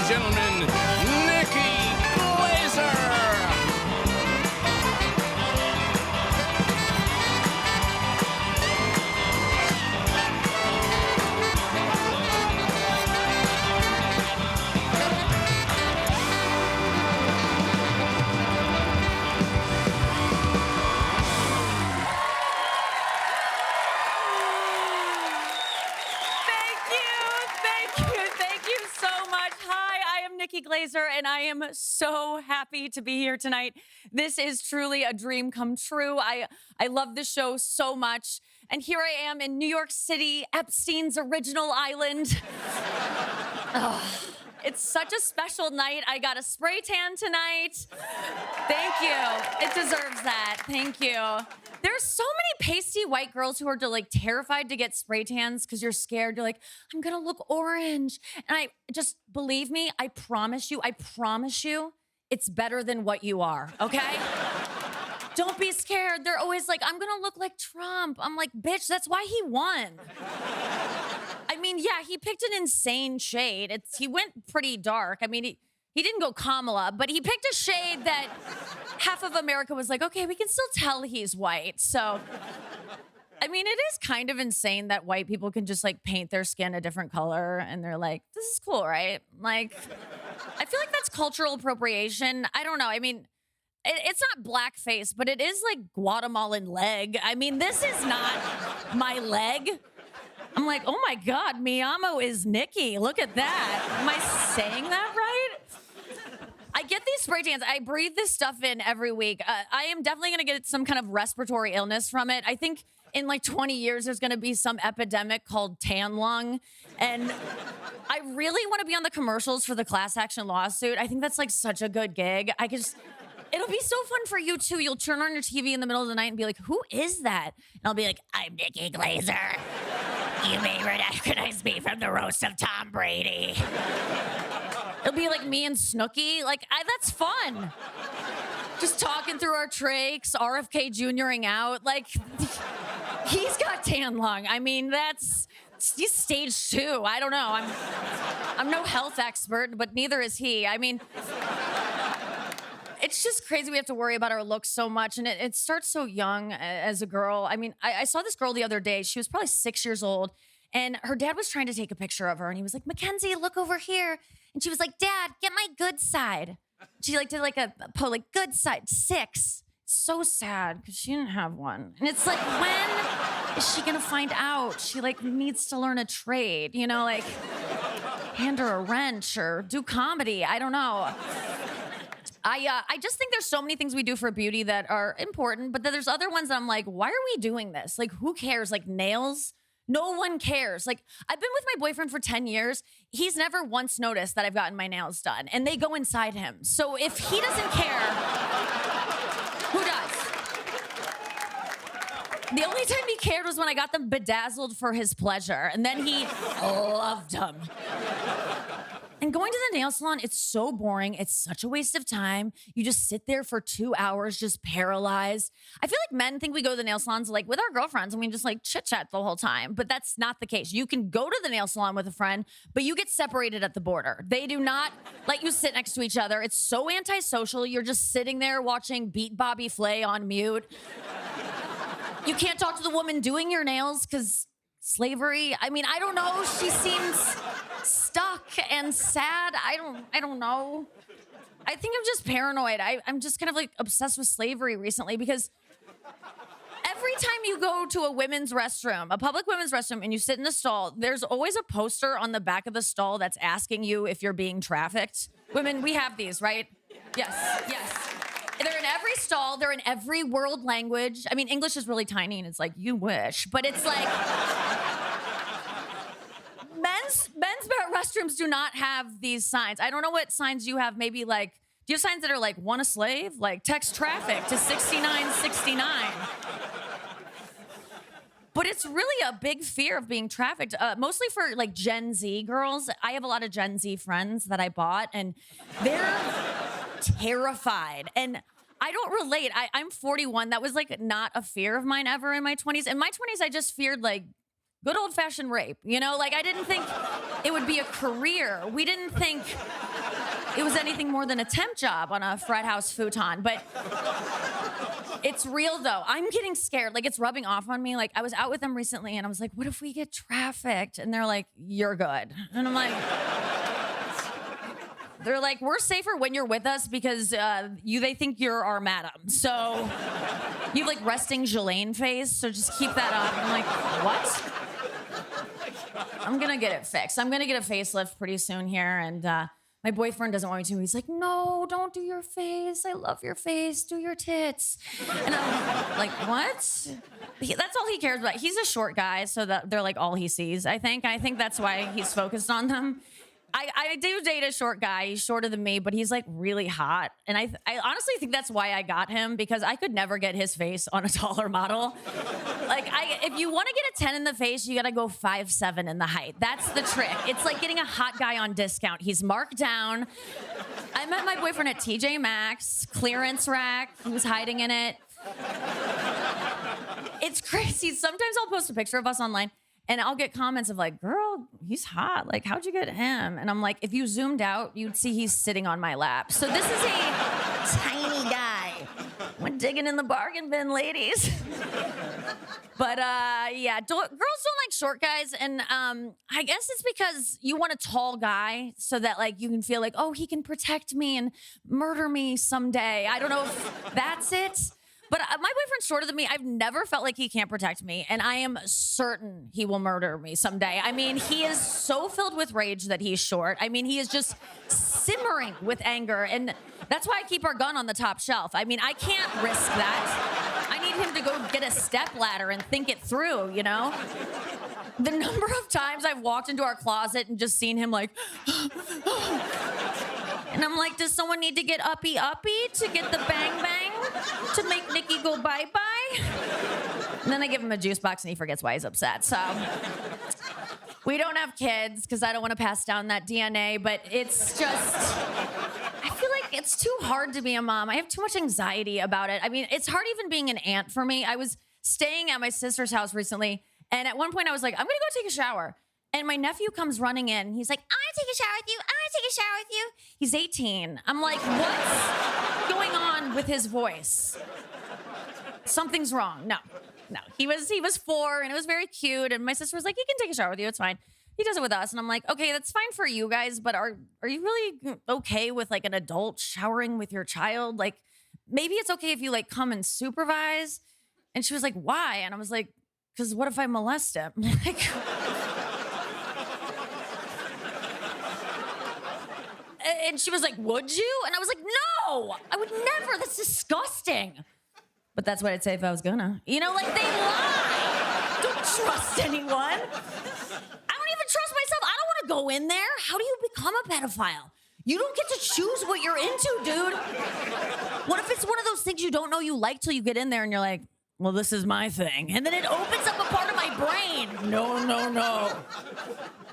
gentlemen, Nikki Glazer. Nikki Glazer, and I am so happy to be here tonight. This is truly a dream come true. I love this show so much. And here I am in New York City, Epstein's original island. It's such a special night. I got a spray tan tonight. Thank you. It deserves that. Thank you. There's so many pasty white girls who are terrified to get spray tans because you're scared. You're like, I'm gonna look orange. And I just believe me, I promise you, it's better than what you are, okay? Don't be scared. They're always like, I'm gonna look like Trump. I'm like, bitch, that's why he won. I mean, yeah, he picked an insane shade. He went pretty dark. I mean, he didn't go Kamala, but he picked a shade that half of America was like, okay, we can still tell he's white. So, I mean, it is kind of insane that white people can just paint their skin a different color and they're like, this is cool, right? Like, I feel like that's cultural appropriation. I don't know. I mean, it's not blackface, but it is like Guatemalan leg. I mean, this is not my leg. I'm like, oh my God, mi amo is Nikki. Look at that. Am I saying that right? I get these spray tans. I breathe this stuff in every week. I am definitely going to get some kind of respiratory illness from it. I think in 20 years, there's going to be some epidemic called tan lung. And I really want to be on the commercials for the class action lawsuit. I think that's such a good gig. It'll be so fun for you too. You'll turn on your TV in the middle of the night and be like, who is that? And I'll be like, I'm Nikki Glazer. You may recognize me from the roast of Tom Brady. It'll be like me and Snooki. That's fun. Just talking through our trachs, RFK Jr.ing out. He's got tan lung. I mean, he's stage 2. I don't know. I'm no health expert, but neither is he. I mean, it's just crazy we have to worry about our looks so much. And it starts so young as a girl. I mean, I saw this girl the other day. She was probably 6 years old. And her dad was trying to take a picture of her. And he was like, Mackenzie, look over here. And she was like, Dad, get my good side. She did a good side, 6. So sad because she didn't have one. And it's like, when is she gonna find out? She needs to learn a trade, hand her a wrench or do comedy. I don't know. I just think there's so many things we do for beauty that are important, but then there's other ones that I'm like, why are we doing this? Who cares? Nails? No one cares. I've been with my boyfriend for 10 years. He's never once noticed that I've gotten my nails done, and they go inside him. So if he doesn't care, who does? The only time he cared was when I got them bedazzled for his pleasure, and then he loved them. And going to the nail salon, it's so boring. It's such a waste of time. You just sit there for 2 hours, just paralyzed. I feel like men think we go to the nail salons with our girlfriends and we just chit-chat the whole time. But that's not the case. You can go to the nail salon with a friend, but you get separated at the border. They do not let you sit next to each other. It's so antisocial. You're just sitting there watching Beat Bobby Flay on mute. You can't talk to the woman doing your nails because slavery. I mean, I don't know. She seems stuck and sad. I don't know. I think I'm just paranoid. I'm just kind of obsessed with slavery recently because every time you go to a women's restroom, a public women's restroom, and you sit in the stall, there's always a poster on the back of the stall that's asking you if you're being trafficked. Women, we have these, right? Yes. They're in every stall. They're in every world language. I mean, English is really tiny, and it's you wish. But it's men's restrooms do not have these signs. I don't know what signs you have. Maybe do you have signs that are want a slave? Text traffic to 6969. But it's really a big fear of being trafficked, mostly for Gen Z girls. I have a lot of Gen Z friends that I bought, and they're terrified. And I don't relate. I'm 41. That was not a fear of mine ever in my 20s. In my 20s, I just feared good old fashioned rape. I didn't think it would be a career. We didn't think it was anything more than a temp job on a frat house futon. But it's real though. I'm getting scared. Like it's rubbing off on me. Like I was out with them recently and I was like, what if we get trafficked? And they're like, you're good. And I'm like, they're like, we're safer when you're with us because they think you're our madam. So you have like resting Ghislaine face. So just keep that up. I'm like, what? I'm gonna get it fixed. I'm gonna get a facelift pretty soon here. And my boyfriend doesn't want me to. He's like, no, don't do your face. I love your face. Do your tits. And I'm like, what? That's all he cares about. He's a short guy, so that they're like all he sees, I think. I think that's why he's focused on them. I do date a short guy. He's shorter than me, but he's like really hot. And I honestly think that's why I got him, because I could never get his face on a taller model. Like, if you want to get a 10 in the face, you got to go 5'7" in the height. That's the trick. It's like getting a hot guy on discount. He's marked down. I met my boyfriend at TJ Maxx, clearance rack. He was hiding in it. It's crazy. Sometimes I'll post a picture of us online and I'll get comments of like, girl, he's hot. Like, how'd you get him? And I'm like, if you zoomed out, you'd see he's sitting on my lap. So this is a tiny guy. We're digging in the bargain bin, ladies. But yeah, girls don't like short guys. And I guess it's because you want a tall guy so that like you can feel like, oh, he can protect me and murder me someday. I don't know if that's it. But my boyfriend's shorter than me. I've never felt like he can't protect me. And I am certain he will murder me someday. I mean, he is so filled with rage that he's short. I mean, he is just simmering with anger. And that's why I keep our gun on the top shelf. I mean, I can't risk that. I need him to go get a step ladder and think it through, you know? The number of times I've walked into our closet and just seen him like... And I'm like, does someone need to get uppy to get the bang bang to make Nikki go bye-bye? And then I give him a juice box and he forgets why he's upset. So we don't have kids because I don't want to pass down that DNA, but it's just, I feel like it's too hard to be a mom. I have too much anxiety about it. I mean, it's hard even being an aunt for me. I was staying at my sister's house recently, and at one point I was like, I'm gonna go take a shower. And my nephew comes running in. He's like, I want to take a shower with you. I want to take a shower with you. He's 18. I'm like, what's going on with his voice? Something's wrong. No. He was 4 and it was very cute. And my sister was like, he can take a shower with you. It's fine. He does it with us. And I'm like, okay, that's fine for you guys. But are you really okay with like an adult showering with your child? Like, maybe it's okay if you like come and supervise. And she was like, why? And I was like, because what if I molest him? Like... And she was like, would you? And I was like, no, I would never. That's disgusting. But that's what I'd say if I was gonna. You know, like they lie. Don't trust anyone. I don't even trust myself. I don't want to go in there. How do you become a pedophile? You don't get to choose what you're into, dude. What if it's one of those things you don't know you like till you get in there and you're like, well, this is my thing. And then it opens up a part of my brain. No.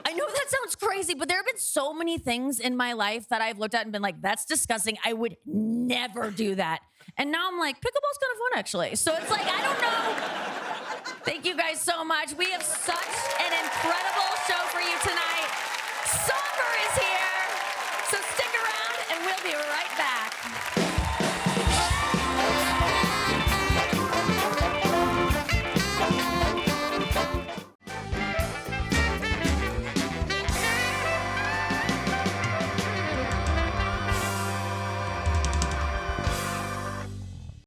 I know that sounds crazy, but there have been so many things in my life that I've looked at and been like, that's disgusting. I would never do that. And now I'm like, pickleball's kind of fun, actually. So it's like, I don't know. Thank you guys so much. We have such an incredible show for you tonight. Somber is here. So stick around and we'll be right back.